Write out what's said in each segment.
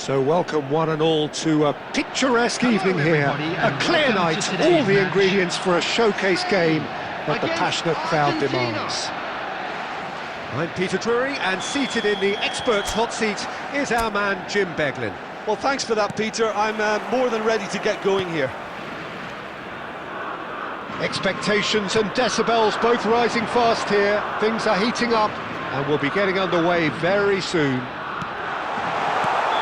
So welcome one and all to a picturesque evening here. A clear night, all the ingredients for a showcase game that the passionate crowd demands. I'm Peter Drury, and seated in the experts' hot seat is our man Jim Beglin. Well, thanks for that, Peter. I'm more than ready to get going here. Expectations and decibels both rising fast here. Things are heating up, and we'll be getting underway very soon.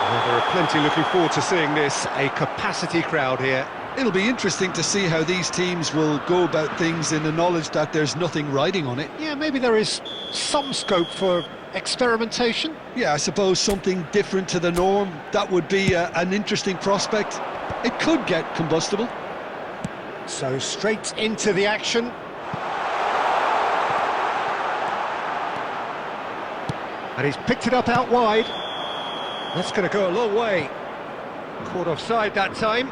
Well, there are plenty looking forward to seeing this, a capacity crowd here. It'll be interesting to see how these teams will go about things in the knowledge that there's nothing riding on it. Yeah, maybe there is some scope for experimentation. Yeah, I suppose something different to the norm. That would be an interesting prospect. It could get combustible. So straight into the action. And he's picked it up out wide. That's going to go a long way. Caught offside that time.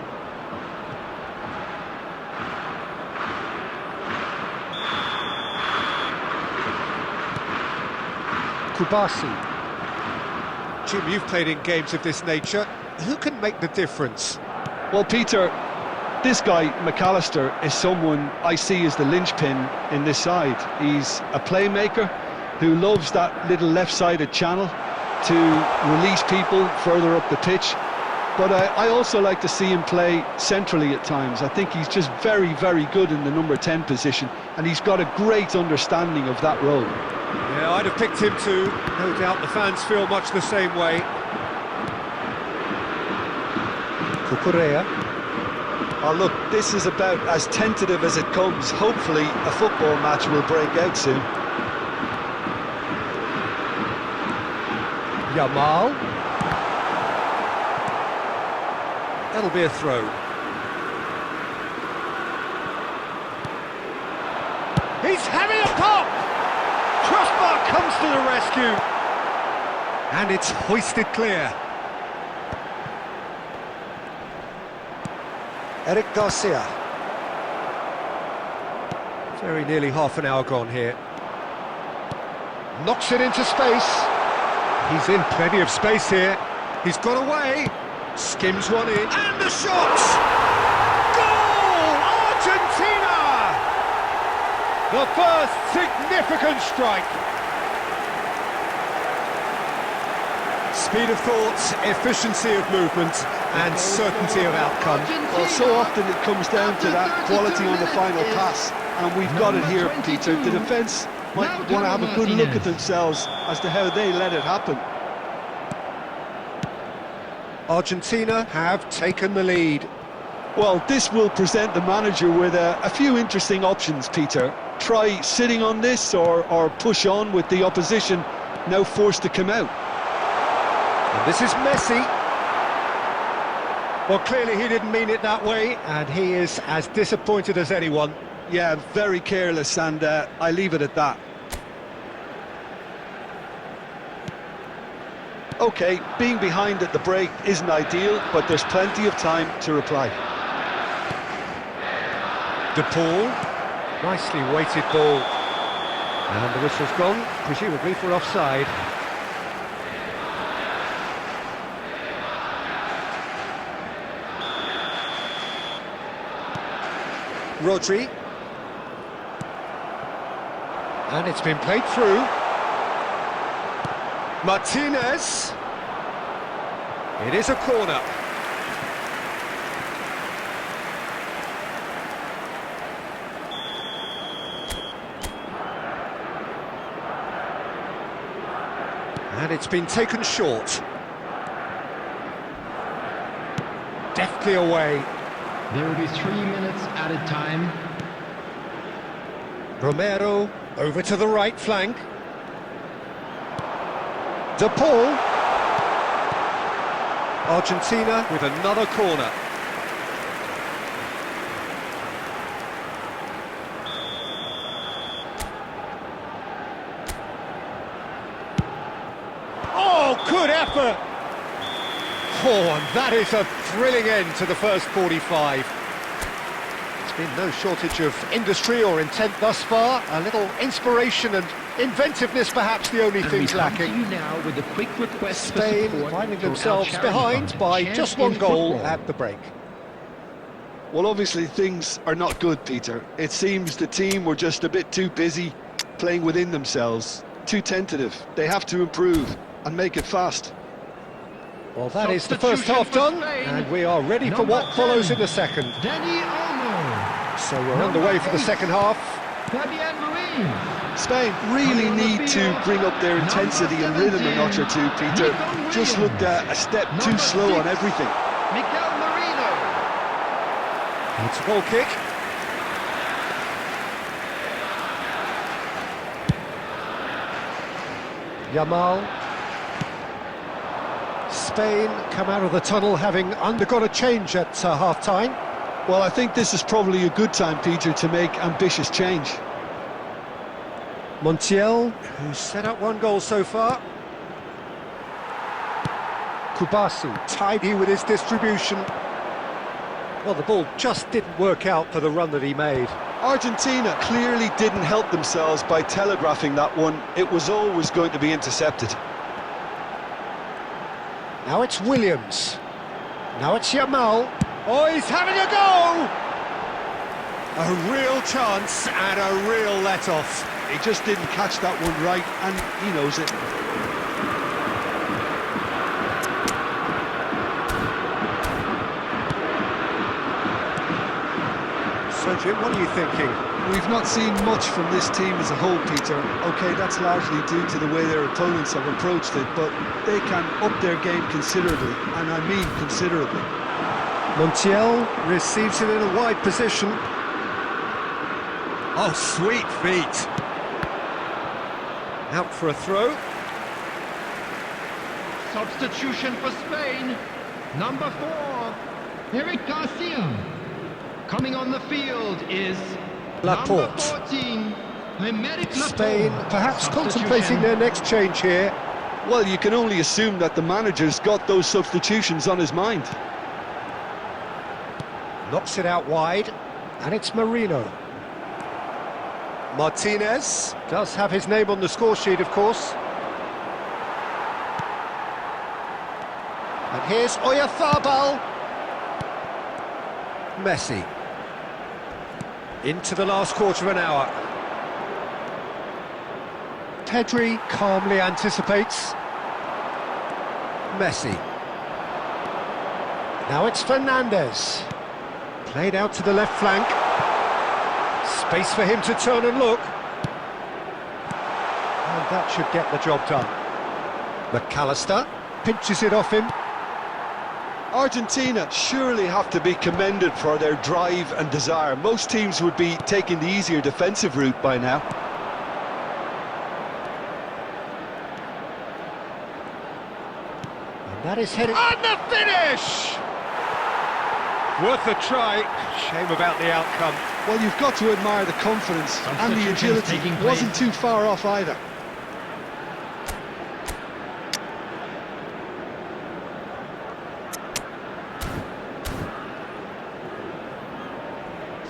Kubasi. Jim, you've played in games of this nature. Who can make the difference? Well, Peter, this guy, McAllister, is someone I see as the linchpin in this side. He's a playmaker who loves that little left-sided channel to release people further up the pitch. But I also like to see him play centrally at times. I think he's just very, very good in the number 10 position, and he's got a great understanding of that role. Yeah, I'd have picked him too. No doubt the fans feel much the same way. Cucurella. Oh, look, this is about as tentative as it comes. Hopefully, a football match will break out soon. Yamal. That'll be a throw. He's having a pop! Crossbar comes to the rescue. And it's hoisted clear. Eric Garcia. Very nearly half an hour gone here. Knocks it into space. He's in plenty of space here. He's got away. Skims one in. And the shot! Goal! Argentina! The first significant strike. Speed of thought, efficiency of movement, and certainty of outcome. Well, so often it comes down to that quality on the final pass, and we've got it here, Peter. The defence might want to have a good look at themselves as to how they let it happen. Argentina have taken the lead. Well, this will present the manager with a few interesting options, Peter. Try sitting on this or push on with the opposition now forced to come out. And this is Messi. Well, clearly he didn't mean it that way, and he is as disappointed as anyone. Yeah, very careless, and I leave it at that. OK, being behind at the break isn't ideal, but there's plenty of time to reply. De Paul, nicely weighted ball. And the whistle's gone, presumably for offside. Rodri. And it's been played through. Martinez. It is a corner. And it's been taken short. Deftly away. There will be 3 minutes added time. Romero over to the right flank. De Paul. Argentina with another corner. Oh, good effort! Oh, and that is a thrilling end to the first 45. Been no shortage of industry or intent thus far. A little inspiration and inventiveness, perhaps the only things lacking. You now with a quick request for Spain support finding for our themselves charity behind fund, by Champ just one in goal Football. at the break. Well, obviously things are not good, Peter. It seems the team were just a bit too busy playing within themselves, too tentative. They have to improve and make it fast. Well, that is the first half done, and we are ready for what follows in the second. Dani Olmo. So we're underway for the second half. Fabian Ruiz. Spain really need to bring up their intensity and rhythm a notch or two, Peter. Just looked a step too slow on everything. Mikel Merino. It's a goal kick. Yamal. Spain come out of the tunnel having undergone a change at half-time. Well, I think this is probably a good time, Peter, to make ambitious change. Montiel, who's set up one goal so far. Kubasi, tidy with his distribution. Well, the ball just didn't work out for the run that he made. Argentina clearly didn't help themselves by telegraphing that one. It was always going to be intercepted. Now it's Williams. Now it's Yamal. Oh, he's having a go! A real chance and a real let-off. He just didn't catch that one right, and he knows it. So, Jim, what are you thinking? We've not seen much from this team as a whole, Peter. OK, that's largely due to the way their opponents have approached it, but they can up their game considerably, and I mean considerably. Montiel receives it in a wide position. Oh, sweet feet. Out for a throw. Substitution for Spain. Number 4, Eric Garcia. Coming on the field is Laporte. number 14, Aymeric Laporte. Spain perhaps contemplating their next change here. Well, you can only assume that the manager's got those substitutions on his mind. Knocks it out wide, and it's Merino. Martinez does have his name on the score sheet, of course. And here's Oyarzabal. Messi. Into the last quarter of an hour. Pedri calmly anticipates. Messi. Now it's Fernandez. Played out to the left flank. Space for him to turn and look. And that should get the job done. McAllister pinches it off him. Argentina surely have to be commended for their drive and desire. Most teams would be taking the easier defensive route by now. And that is headed... And the finish! Worth a try. Shame about the outcome. Well, you've got to admire the confidence and the agility. Wasn't too far off either.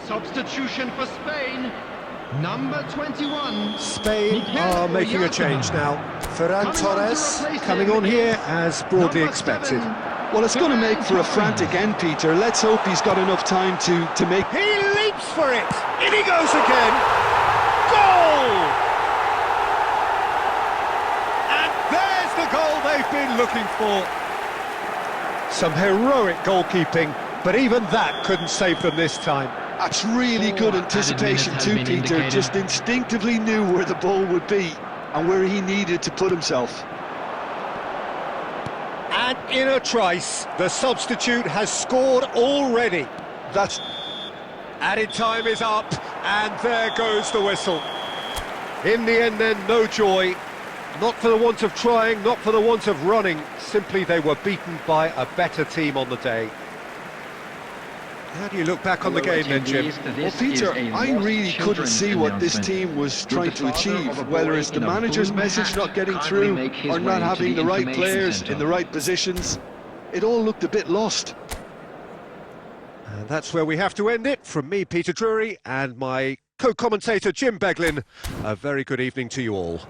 Substitution for Spain. Number 21. Spain are making a change now. Ferran Torres coming on here as broadly expected. Well, it's going to make for a frantic end, Peter. Let's hope he's got enough time to make... He leaps for it! In he goes again! Goal! And there's the goal they've been looking for. Some heroic goalkeeping, but even that couldn't save them this time. That's really good anticipation too, Peter. Just instinctively knew where the ball would be and where he needed to put himself. And in a trice, the substitute has scored already. That's... Added time is up, and there goes the whistle. In the end then, no joy. Not for the want of trying, not for the want of running. Simply they were beaten by a better team on the day. How do you look back on the game then, Jim? Well, Peter, I really couldn't see what this team was trying to achieve, whether it's the manager's message not getting through or not having the right players in the right positions. It all looked a bit lost. And that's where we have to end it. From me, Peter Drury, and my co-commentator, Jim Beglin. A very good evening to you all.